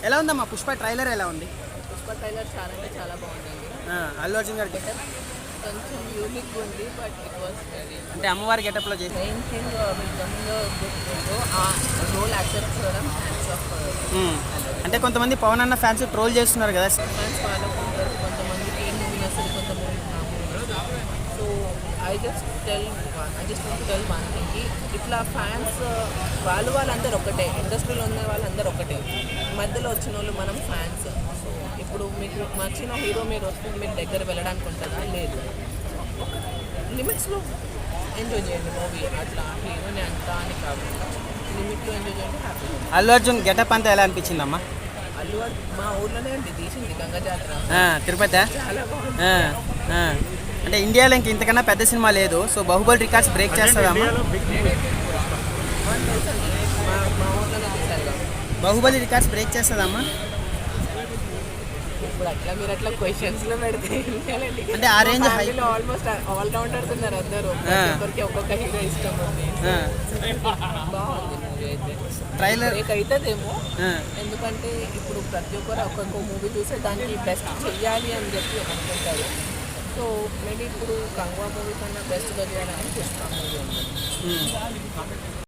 ఎలా ఉందమ్మా పుష్ప ట్రైలర్ ఎలా ఉంది? పుష్ప ట్రైలర్ చాలా అంటే చాలా బాగుందండి. అల్లు అర్జున్ గారి గెటప్ కొంచెం యూనిక్ ఉంది, బట్ ఇట్ వాస్ వెరీ అంటే అమ్మవారి గెటప్లో చేసి మెయిన్ థింగ్ విక్రమ్లో ఆ రోల్ యాక్సెప్ట్ చేయడం హ్యాండ్స్ ఆఫ్ అంటే కొంతమంది పవన్ అన్న ఫ్యాన్స్ ట్రోల్ చేస్తున్నారు కదా. ఫ్యాన్స్ వాళ్ళకు ఉంటారు, కొంతమందికి ఈ మూవీ నచ్చదు, కొంతమంది నా movie. So I just tell one thing, ఇట్లా ఫ్యాన్స్ వాళ్ళందరూ ఒకటే, ఇండస్ట్రీలో ఉన్న వాళ్ళందరూ ఒకటే, మధ్యలో వచ్చిన వాళ్ళు మనం ఫ్యాన్స్. సో ఇప్పుడు మీకు నచ్చిన హీరో మీరు వస్తే మీరు దగ్గర వెళ్ళడానికి ఉంటుందా? లేదు. లిమిట్స్లో ఎంజాయ్ చేయండి మూవీ, అట్లా హీరోని అంతా అని కాకుండా లిమిట్లో ఎంజాయ్ చేయండి, హ్యాపీ. అల్లు అర్జున్ గెటప్ అంతా ఎలా అనిపించిందమ్మా? అల్లు అర్జున్ మా ఊర్లోనే అండి తీసింది, గంగా జాతర. తిరుపతి చాలా బాగుంది. అంటే ఇండియాలో ఇంతకన్నా పెద్ద సినిమా లేదు. సో బాహుబలి రికార్డ్స్ బ్రేక్ చేస్తుందమ్మా? మా ఊర్లోనే తీశారు. బాహుబలి రికార్డ్స్ బ్రేక్ చేస్తుందమ్మా? ఇప్పుడు అట్లా మీరు అట్లా క్వశ్చన్స్లో పెడితే అంటే ఆ రేంజ్ ఆల్మోస్ట్ ఆల్ రౌండర్స్ ఉన్నారు అందరూ, ఒక్కొక్కరికి ఒక్కొక్క హీరో ఇష్టం ఉంది. బాగుంది మూవీ అయితే. ట్రైలర్ బ్రేక్ అవుతుందేమో, ఎందుకంటే ఇప్పుడు ప్రతి ఒక్కరు ఒక్కొక్క మూవీ చూసే దానికి బెస్ట్ చెయ్యాలి అని చెప్పి అనుకుంటారు. సో మేబీ ఇప్పుడు కంగువా మూవీ కన్నా బెస్ట్గా చేయాలని పుష్ప మూవీ ఉంది.